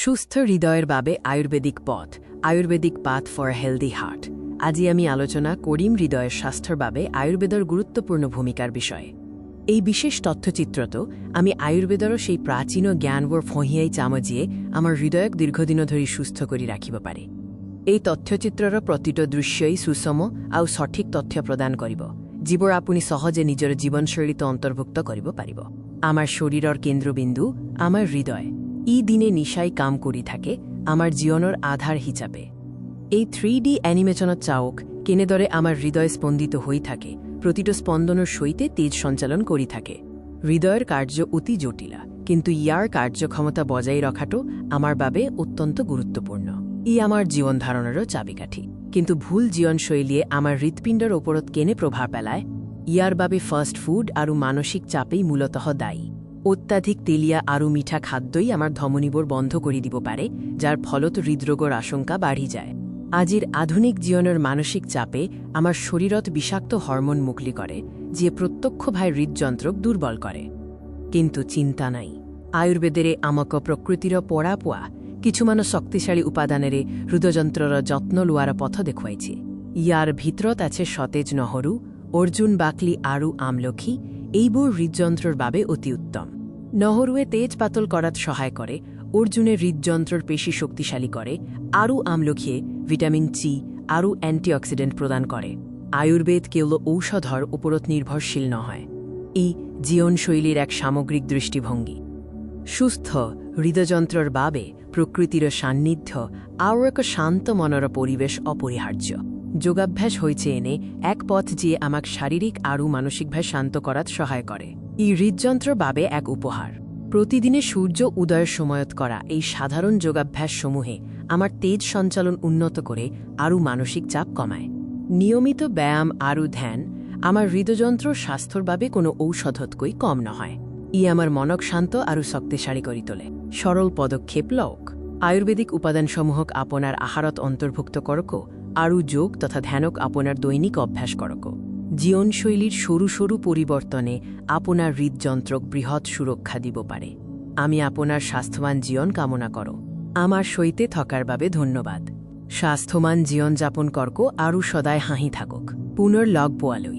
সুস্থ হৃদয়ের বাবে আয়ুর্বেদিক পথ Ayurvedic path for healthy heart আজি আমি আলোচনা করিম হৃদয়ের স্বাস্থ্যর বাবে আয়ুর্বেদর গুরুত্বপূর্ণ ভূমিকার বিষয়ে এই বিশেষ তথ্যচিত্রত আমি আয়ুর্বেদরও সেই প্রাচীন জ্ঞানবোৰ ফহিয়াই চামজিয়ে আমার হৃদয়ক দীর্ঘদিন ধরি সুস্থ করি রাখিব পারে এই তথ্যচিত্রর প্রতিটো দৃশ্যই সুষম আউ সঠিক তথ্য প্রদান করিব যিবোৰ আপুনি সহজে নিজৰ জীৱনশৈলীত অন্তৰ্ভুক্ত কৰিব পাৰিব আমাৰ শৰীৰৰ কেন্দ্ৰবিন্দু আমাৰ হৃদয় ই দিনে নিশাই কাম কৰি থাকে আমাৰ জীৱনৰ আধাৰ হিচাপে এই 3D এনিমেশনত চাওক কেনেদৰে আমাৰ হৃদয় স্পন্দিত হৈ থাকে প্ৰতিটো স্পন্দনৰ সৈতে তেজ সঞ্চালন কৰি থাকে হৃদয়ৰ কাৰ্য অতি জটিলা কিন্তু ইয়াৰ কাৰ্যক্ষমতা বজাই ৰখাটো আমাৰ বাবে অত্যন্ত গুৰুত্বপূৰ্ণ ই আমাৰ জীৱন ধাৰণৰো চাবিকাঠি কিন্তু ভুল জীৱনশৈলীয়ে আমাৰ হৃৎপিণ্ডৰ ওপৰত কেনে প্ৰভাৱ পেলায় ইয়াৰ বাবে ফাষ্ট ফুড আৰু মানসিক চাপেই মূলতঃ দায়ী অত্যাধিক তেলিয়া আৰু মিঠা খাদ্যই আমাৰ ধমনীবোৰ বন্ধ কৰি দিব পাৰে যাৰ ফলত হৃদৰোগৰ আশংকা বাঢ়ি যায় আজিৰ আধুনিক জীৱনৰ মানসিক চাপে আমাৰ শৰীৰত বিষাক্ত হৰমোন মুকলি কৰে যিয়ে প্ৰত্যক্ষভাৱে হৃদযন্ত্ৰক দুৰ্বল কৰে কিন্তু চিন্তা নাই আয়ুৰ্বেদেৰে আমাক প্ৰকৃতিৰ পৰা পোৱা কিছুমান শক্তিশালী উপাদানেৰে হৃদযন্ত্ৰৰ যত্ন লোৱাৰ পথ দেখুৱাইছে ইয়াৰ ভিতৰত আছে সতেজ নহৰু অৰ্জুন বাকলি আৰু আমলখি এইবোৰ হৃদযন্ত্ৰৰ বাবে অতি উত্তম নহৰুৱে তেজ পাতল কৰাত সহায় কৰে অৰ্জুনে হৃদযন্ত্ৰৰ পেশী শক্তিশালী কৰে আৰু আমলখিয়ে ভিটামিন সি আৰু এন্টিঅক্সিডেন্ট প্ৰদান কৰে আয়ুৰ্বেদ কেৱল ঔষধৰ ওপৰত নিৰ্ভৰশীল নহয় ই জীৱনশৈলীৰ এক সামগ্ৰিক দৃষ্টিভংগী সুস্থ হৃদযন্ত্ৰৰ বাবে প্ৰকৃতিৰ সান্নিধ্য আৰু এক শান্ত মনৰ পৰিৱেশ অপৰিহাৰ্য যোগাভ্যাস হৈছে এনে এক পথ যিয়ে আমাক শাৰীৰিক আৰু মানসিকভাৱে শান্ত কৰাত সহায় কৰে ই হৃদযন্ত্ৰৰ বাবে এক উপহাৰ প্ৰতিদিনে সূৰ্য উদয়ের সময়ত কৰা এই সাধারণ যোগাভ্যাসসমূহে আমার তেজ সঞ্চালন উন্নত করে আৰু মানসিক চাপ কমায় নিয়মিত ব্যায়াম আৰু ধ্যান আমাৰ হৃদযন্ত্ৰৰ স্বাস্থ্যৰ বাবে কোনো ঔষধতকৈ কম নহয় ই আমাৰ মনক শান্ত আৰু শক্তিশালী কৰি তোলে সৰল পদক্ষেপ লওক আয়ুৰ্বেদিক উপাদানসমূহক আপোনাৰ আহাৰত অন্তৰ্ভুক্ত কৰক আৰু যোগ তথা ধ্যানক আপোনাৰ দৈনিক অভ্যাস কৰক জীৱনশৈলীৰ সৰু সৰু পৰিৱৰ্তনে আপোনাৰ হৃদযন্ত্ৰক বৃহৎ সুৰক্ষা দিব পাৰে আমি আপোনাৰ স্বাস্থ্যৱান জীৱন কামনা কৰোঁ আমাৰ সৈতে থকাৰ বাবে ধন্যবাদ স্বাস্থ্যৱান জীৱন যাপন কৰক আৰু সদায় হাঁহি থাকক পুনৰ লগ পোৱালৈ